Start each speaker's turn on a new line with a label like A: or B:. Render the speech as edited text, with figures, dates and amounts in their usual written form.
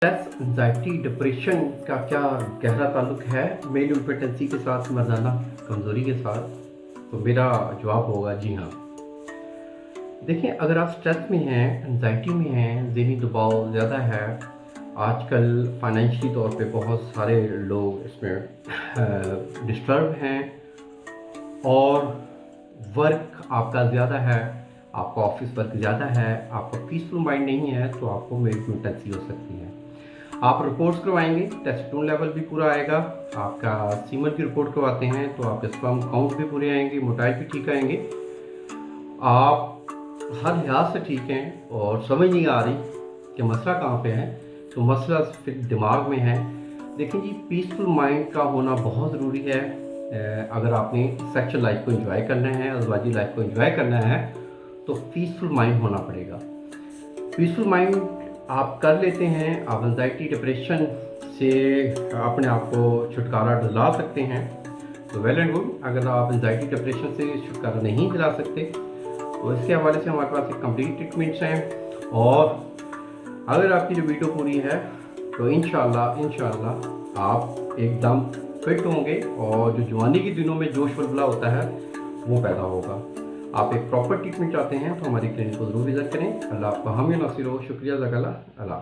A: Stress, anxiety, depression का क्या गहरा ताल्लुक है मेल इम्पोटेंसी के साथ, मर्दाना कमज़ोरी के साथ? तो मेरा जवाब होगा जी हाँ। देखिए, अगर आप स्ट्रेस में हैं, एंजाइटी में हैं, ज़हनी दबाव ज़्यादा है, आजकल फाइनेंशियली तौर पे बहुत सारे लोग इसमें डिस्टर्ब हैं और वर्क आपका ज़्यादा है, आपका ऑफिस वर्क ज़्यादा है, आपका पीसफुल माइंड नहीं है, तो आपको मेल इम्पोटेंसी हो सकती है। आप रिपोर्ट्स करवाएंगे, टेस्टोस्टेरोन लेवल भी पूरा आएगा, आपका सीमन की रिपोर्ट करवाते हैं तो आपके स्पर्म काउंट भी पूरे आएंगे, मोटाइल भी ठीक आएंगे, आप हर लिहाज से ठीक हैं और समझ नहीं आ रही कि मसला कहाँ पे है, तो मसला फिर दिमाग में है। देखिए जी, पीसफुल माइंड का होना बहुत ज़रूरी है। अगर आपने सेक्सुअल लाइफ को एंजॉय करना है, अज़वाजी लाइफ को एंजॉय करना है, तो पीसफुल माइंड होना पड़ेगा। पीसफुल माइंड आप कर लेते हैं, आप एंजाइटी डिप्रेशन से अपने आप को छुटकारा दिला सकते हैं, तो वेल एंड गुड। अगर आप एंजाइटी डिप्रेशन से छुटकारा नहीं दिला सकते तो इसके हवाले से हमारे पास एक कंप्लीट ट्रीटमेंट्स हैं, और अगर आपकी जो वीडियो पूरी है तो इंशाल्लाह आप एकदम फिट होंगे और जो जवानी के दिनों में जोश वलवला होता है वो पैदा होगा। आप एक प्रॉपर ट्रीटमेंट चाहते हैं तो हमारी क्लिनिक को ज़रूर विज़िट करें। अल्लाह आपका हामी नासिर हो। शुक्रिया ज़काला। अल्लाह।